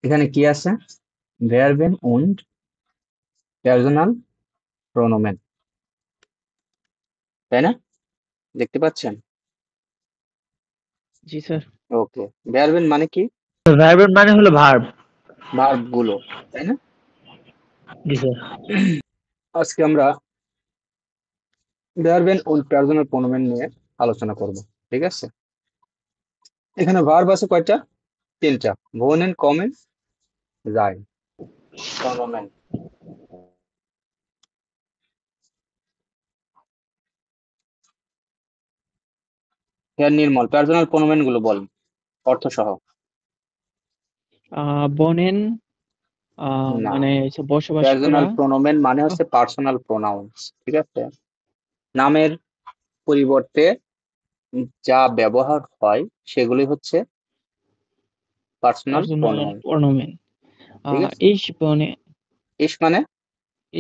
এখানে কি আছে? Verben und Personal Pronomen, তাই না? দেখতে পাচ্ছেন? জি স্যার। ওকে। Verben মানে কি? ভার্বের মানে হলো ভার্ব। ভার্ব গুলো, তাই না? জি স্যার। আজকে আমরা Verben und Personal Pronomen নিয়ে আলোচনা করব, ঠিক আছে? এখানে ভার্ব আছে কয়টা? তিনটা। wohnen, kommen, sein। Pronomen। নির্মল, পার্সোনাল প্রোনোমেন গুলো বল অর্থ সহ। বনেন না, মানে হচ্ছে বসবাস করা। পার্সোনাল প্রোনোমেন মানে ও, হচ্ছে পার্সোনাল প্রোনাউন্স, ঠিক আছে? নামের পরিবর্তে যা ব্যবহার হয় সেগুলি হচ্ছে পার্সোনাল পার্সোনাল প্রোনাউন, প্রনোমেন। ঠিক আছে? ইস বনে, ইস মানে?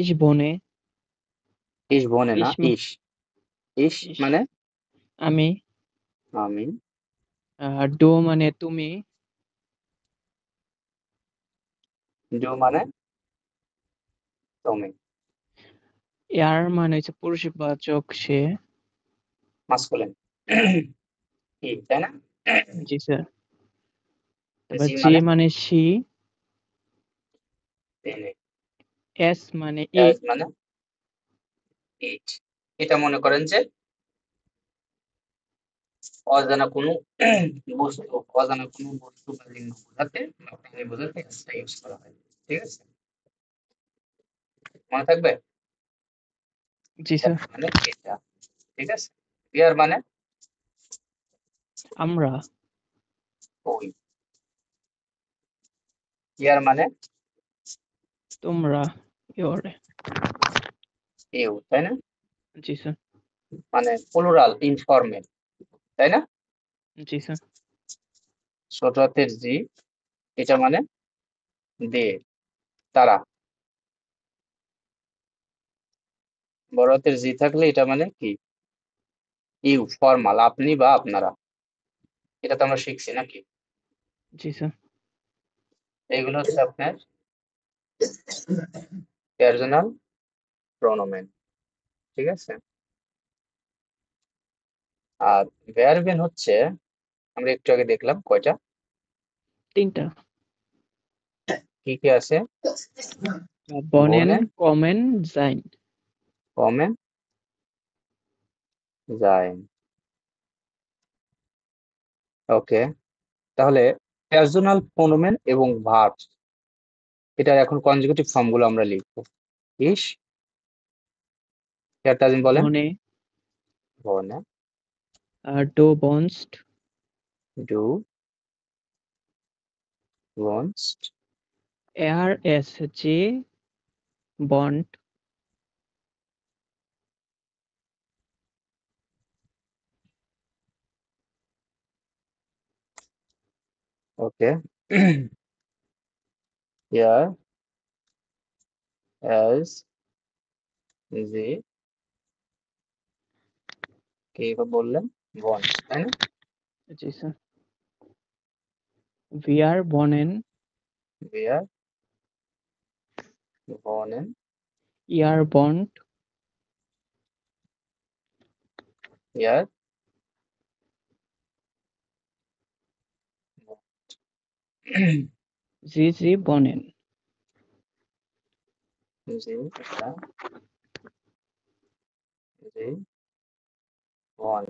ইস বনে, ইস বনে না, ইস ম- ইস। ইস ইস মানে আমি। আমি। ডো মানে তুমি। ডু মানে তুমি। এয়ার মানে হচ্ছে পুরুষবাচক সে। মাস্কুলিন। কি, তাই না? জি স্যার। তারপর জি জি মানে মানে সি। তিনি। এস মানে এস ইট। মানে ইট। এটা মনে করেন যে অজানা কোনো বস্তু, অজানা কোনো বস্তু বা লিঙ্গ বোঝাতে বা প্রাণী বোঝাতে এসটা ইউজ করা হয়, ঠিক আছে? মনে থাকবে? G S sir. মানে এটা, ঠিক আছে? ইয়ার মানে আমরা। ওই। ইয়ার মানে তোমরা। ইয়োর। ইউ, তাই না? জি স্যার। মানে প্লুরাল, ইনফর্মেল, তাই না? জি স্যার। ছোট হাতের জি, এটা মানে দে, তারা। বড় হাতের জি থাকলে এটা মানে কি? ইউ, ফর্মাল, আপনি বা আপনারা। এটা তো আমরা শিখছি নাকি? জি স্যার। এগুলো হচ্ছে আপনার পার্সোনাল প্রোনোমেন, ঠিক আছে? আর ভার্বেন হচ্ছে, আমরা একটু আগে দেখলাম কয়টা, তিনটা। কি কি আছে? বনেন, বোনেন, কমেন, জাইন। কমেন, যায়। ওকে, তাহলে পার্সোনাল প্রোনোমেন এবং ভার্ব, এটার এখন কনজুগেটিভ ফর্ম গুলো আমরা লিখবো। ইস, তাজিম বলেন। বনে, বনে, ডো বনস্ট, ডু, ওয়ান্টস। এয়ার এস জে বন্ড, ওকে। ইয়ার অ্যাজ জি, কি বললেন? ওয়ান্টস, তাই না? জি স্যার। উই আর বনেন, বিয়ার, বনেন, ইয়ার বন্ড, ইয়ার, জি জি বনেন। জি, এটা জি, ওয়ান।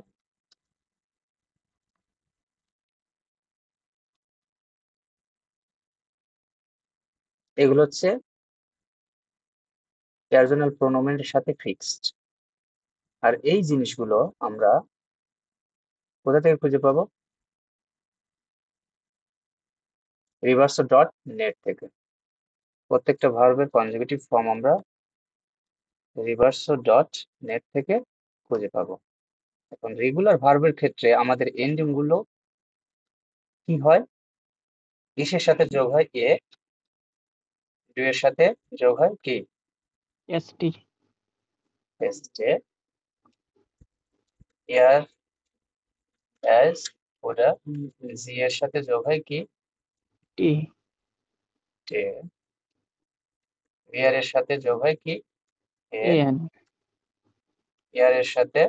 এগুলো হচ্ছে পার্সোনাল প্রোনোমেনের সাথে ফিক্সড। আর এই জিনিসগুলো আমরা কোথা থেকে খুঁজে পাবো? রিভার্সো ডট নেট থেকে। প্রত্যেকটা ভার্বের কনজুগেটিভ ফর্ম আমরা রিভার্সো ডট নেট থেকে খুঁজে পাবো। এখন রেগুলার ভার্বের ক্ষেত্রে আমাদের এন্ডিং গুলো কি হয়? ইসের সাথে যোগ হয় এ, ডু এর সাথে যোগ হয় কি? S T. এসটে, এয়ার অ্যাজ, ওটা জি এর সাথে যোগ হয় কি? টি। টে বিয়ার এর সাথে যোগ হয় কি এন, এন ইয়ার এর সাথে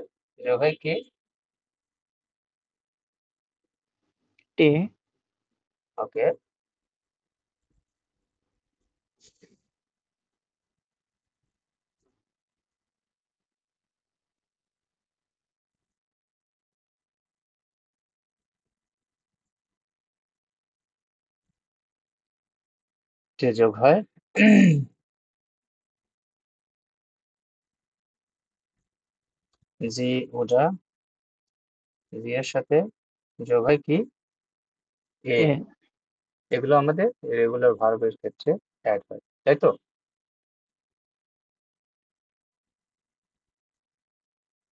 যোগ হয় কি টে ওকে। টে যোগ হয় জি ওটা জি এর সাথে যোগ হয় কি এন। এন এগুলো আমাদের রেগুলার ভার্বের ক্ষেত্রে অ্যাড হয়, তাই তো?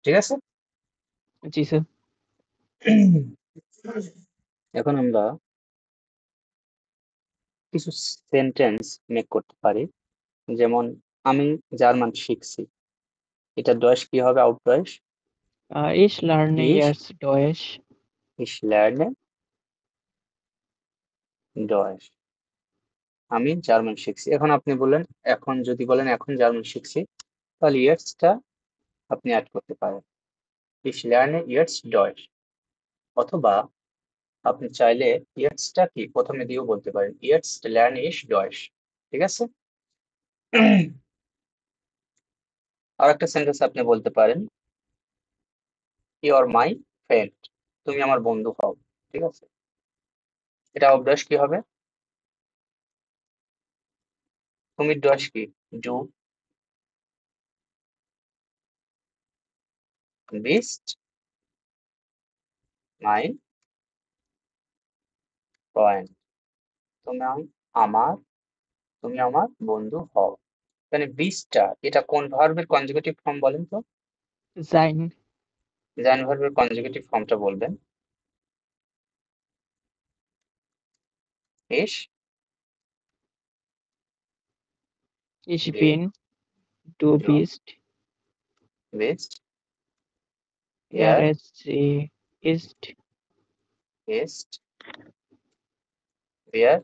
ঠিক আছে। জি স্যার। এখন আমরা কিছু সেন্টেন্স মেক করতে পারি, যেমন আমি জার্মান শিখছি, এটা ডয়েশ কি হবে? আউট ডয়েশ Ich lerne ইস jetzt Deutsch. ইস লার্নে ডয়েশ। আমি জার্মান শিখছি। এখন আপনি বললেন, এখন যদি বলেন এখন জার্মান শিখছি, তাহলে ইয়েটসটা আপনি অ্যাড করতে পারেন, ইস লার্নে ইয়েটস ডয়েশ। অথবা আপনি চাইলে ইয়েটসটা কি প্রথমে দিয়েও বলতে পারেন, ইয়েটস লার্ন ইস ডয়েশ। ঠিক আছে। আর একটা সেন্টেন্স আপনি বলতে পারেন, ইউ আর মাই ফ্রেন্ড, তুমি আমার বন্ধু হও। ঠিক আছে, এটা অভ্যাস কি হবে? তুমির ডয়েশ কি? ডু বিস্ট মাই ফ্রেন্ড, তুমি আমার তুমি আমার বন্ধু হও। এখানে বিস্টটা এটা কোন ভার্বের কনজুগেটিভ ফর্ম বলেন তো? Sein. জাইন ভার্বের কনজুগেটিভ ফর্মটা বলবেন। ইস Ich বি bin. Du ডু bist. বিস্ট Er, ইয়ার es, sie ist. ইস্ট বিয়ার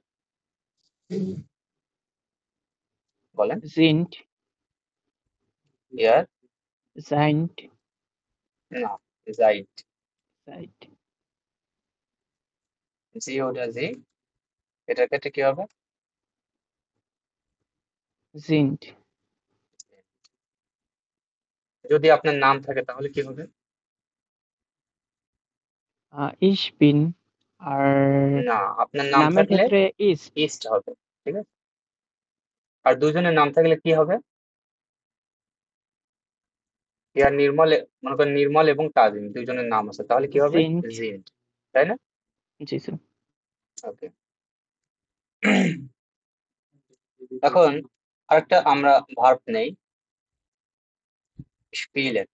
বলেন। Sind. ইয়ার Seid. না, জাইট। Seid. জি ওটা জি, এটার ক্ষেত্রে কি হবে? Sind. যদি আপনার নাম থাকে তাহলে কি হবে? Ich bin. আর না, আপনার নাম নামের থাকলে ক্ষেত্রে ist. ইস্ট হবে। ঠিক আছে। আর দুজনের নাম থাকলে কি হবে? ইয়ার নির্মল মনে করেন নির্মল এবং তাজিম দুইজনের নাম আছে, তাহলে কি হবে? Sind. জিন্ট, তাই না? জি স্যার। ওকে। এখন আরেকটা আমরা ভার্ব নেই, স্পিলেন,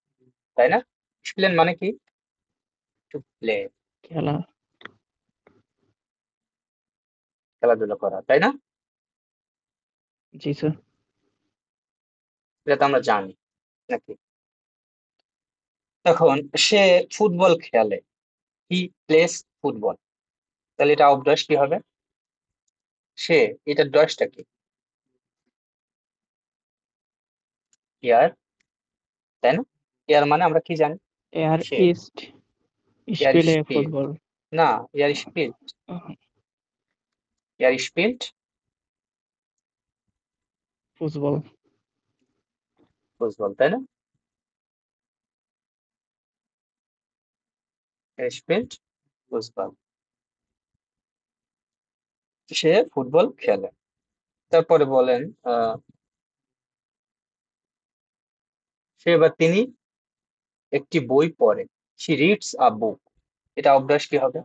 তাই না? স্পিলেন মানে কি? টু প্লে, খেলা। খেলাধুলা করা, তাই না? জি স্যার। এটা তো আমরা জানি নাকি? এখন সে ফুটবল খেলে, হি প্লেস ফুটবল, তাহলে এটা অবডাস কি হবে? সে, এটার ডসটা কি? ইয়ার, তাই না? ইয়ার মানে আমরা কি জানি? Er সে, ist. Ich ইয়ার spiele স্পিল, Football. না, ইয়ার স্পিল, ইয়ার স্পিল্ড Fußball. ফুটবল, তাই না? স্পিল্ড ফুটবল, সে ফুটবল খেলে। তারপরে বলেন সে বা তিনি একটি বই পড়ে, she reads a book, এটা অভ্যাস কি হবে?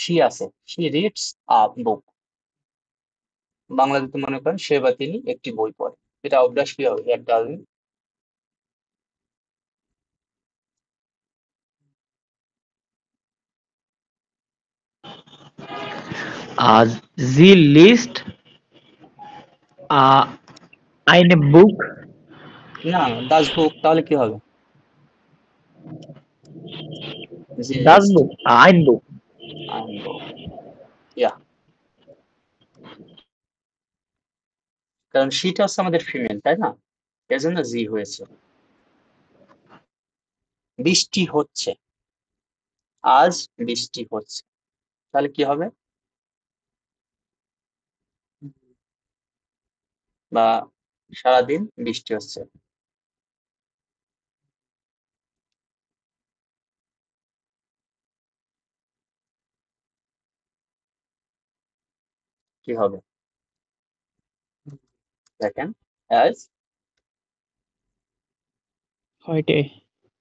she আছে, she reads a book, বাংলাতে মনে করেন সে বা তিনি একটি বই পড়ে, এটা অভ্যাস কি হবে? একটা Sie liest eine Buch. না, দাস বুক, তাহলে কি হবে? জি Das Buch. Ein Buch. Einbau. ইয়া, কারণ শীটা হচ্ছে আমাদের ফিমেল, তাই না? এর জন্য জি হয়েছে। বৃষ্টি হচ্ছে, আজ বৃষ্টি হচ্ছে, তাহলে কি হবে? বা সারাদিন বৃষ্টি হচ্ছে। কি হবে? দেখেন, as heute,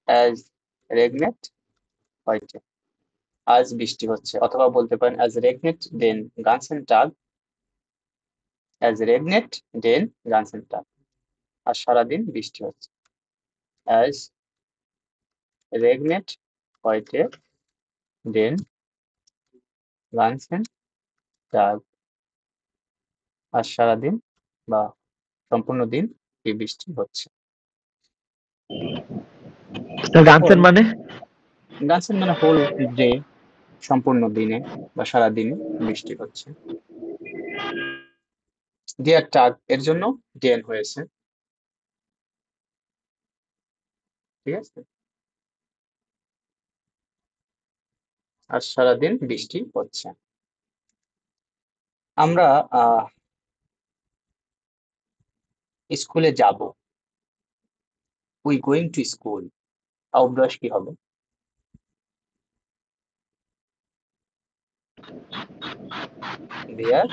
as regnet heute, আজ বৃষ্টি হচ্ছে, অথবা বলতে পারেন as regnet den ganzen Tag, as regnet den ganzen Tag, আর সারাদিন বৃষ্টি হচ্ছে। as regnet heute den ganzen Tag, আর সারাদিন বা সম্পূর্ণ দিন এই বৃষ্টি হচ্ছে। গানসেন মানে গানসেন মানে হোল ডে, সম্পূর্ণ দিনে বা সারাদিনে বৃষ্টি হচ্ছে। ডিয়ার টাগ এর জন্য ডেন হয়েছে, ঠিক আছে? আর সারাদিন বৃষ্টি হচ্ছে। আমরা স্কুলে যাব, উই গোয়িং টু স্কুল, অভ্যাস কি হবে? দেয়ার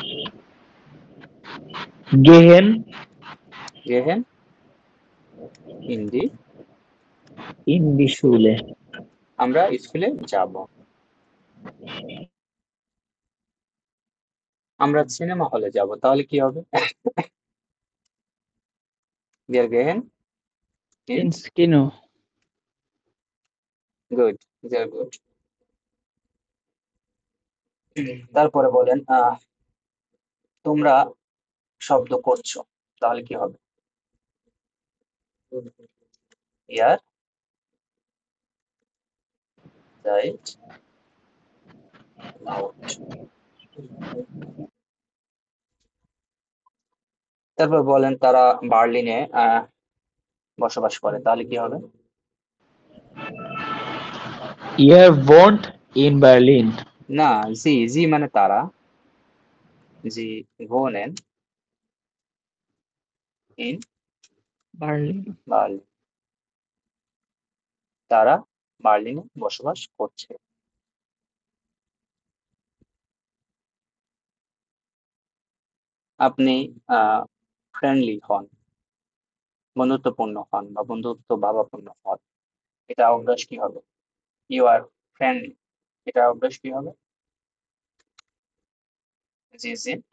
গেহেন গেহেন ইন দি, ইন দি শুলে। আমরা স্কুলে যাব। আমরা সিনেমা হলে যাব, তাহলে কি হবে? দেয়ার গেহেন ইন, ins Kino, গুড, দেয়ার গুড। তারপরে বলেন তোমরা শব্দ করছো, তাহলে কি হবে? ইয়ার রাইট লাউড। তারপর বলেন তারা বার্লিনে বসবাস করে, তাহলে কি হবে? ইয়ে wohnt in Berlin. না, জি জি মানে তারা, জি wohnen in Berlin, বার্লিন, তারা বার্লিনে বসবাস করছে। আপনি ফ্রেন্ডলি হন, বন্ধুত্বপূর্ণ হন বা বন্ধুত্ব ভাবাপন্ন হন, এটা অভ্যাস কি হবে? ইউ আর ফ্রেন্ডলি, এটা অভ্যাস কি হবে? জি সিট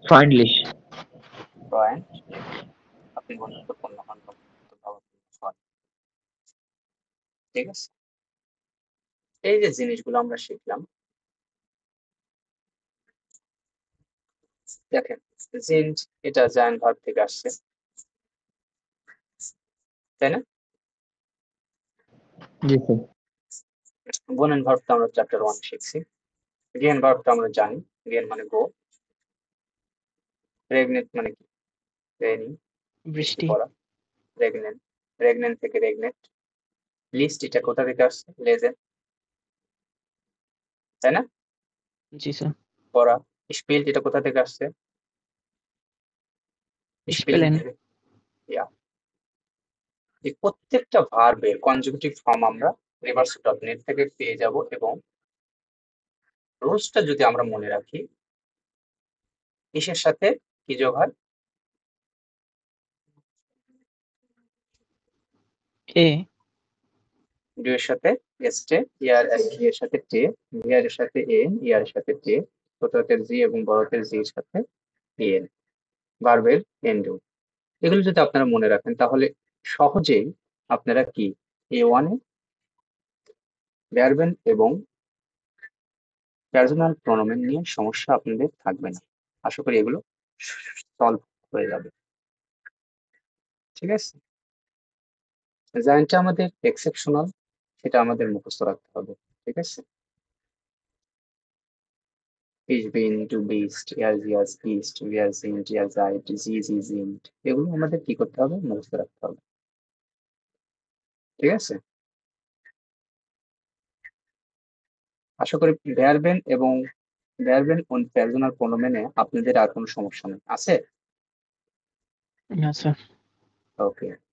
Freundlich. ফ্রেন্ড, আপনি বন্ধুত্বপূর্ণ হন বা বন্ধুত্ব ভাবাপন্ন হন, ঠিক আছে? এই যে জিনিসগুলো আমরা শিখলাম, দেখেন জিন্ট এটা জায়ান ভার্ব থেকে আসছে, তাই না? জি স্যার। বোনেন ভার্বটা আমরা চ্যাপ্টার 1 শিখছি। গেন ভার্বটা আমরা জানি, গেন মানে গো। প্রেগনেন্ট মানে কি? রেনি, বৃষ্টি বৃষ্টি, পড়া। প্রেগনেন্ট, প্রেগনেন্ট থেকে রেগনেন্ট। লিস্ট এটা কোথা থেকে আসছে? লেজেন, তাই না? জি স্যার, পড়া। স্পেল এটা কোথা থেকে আসছে? স্পেলিং স্পেলেন, থেকে। ইয়া, এই প্রত্যেকটা ভার্বের কনজুগেটিভ ফর্ম আমরা reverse.net থেকে পেয়ে যাব, এবং রুলসটা যদি আমরা মনে রাখি, কিসের সাথে কি যোগ হয়? এ, ডু এর সাথে এসটে, ইয়ার আর কি এর সাথে টে, ইয়ার এর সাথে এন, ইয়ার এর সাথে টে, ছোট হাতের জি এবং বড় হাতের জি এর সাথে এন, ভার্বের এন্ডু। এগুলো যদি আপনারা মনে রাখেন, তাহলে সহজেই আপনারা কি A1 এ ভার্বেন এবং পার্সোনাল প্রনোমেন নিয়ে সমস্যা আপনাদের থাকবে না। আশা করি এগুলো সলভ হয়ে যাবে, ঠিক আছে? জায়নটা আমাদের এক্সেপশনাল, সেটা আমাদের মুখস্থ রাখতে হবে, ঠিক আছে? Ich bin, du bist, sie es ist, wir sind, ihr seid, sie sind। এগুলো আমাদের কি করতে হবে? মুখস্থ রাখতে হবে। ঠিক আছে? আশা করি ভার্বেন এবং ভার্বেন und personal pronomen-এ আপনাদের আর কোনো সমস্যা নেই। আছে? আচ্ছা। ওকে।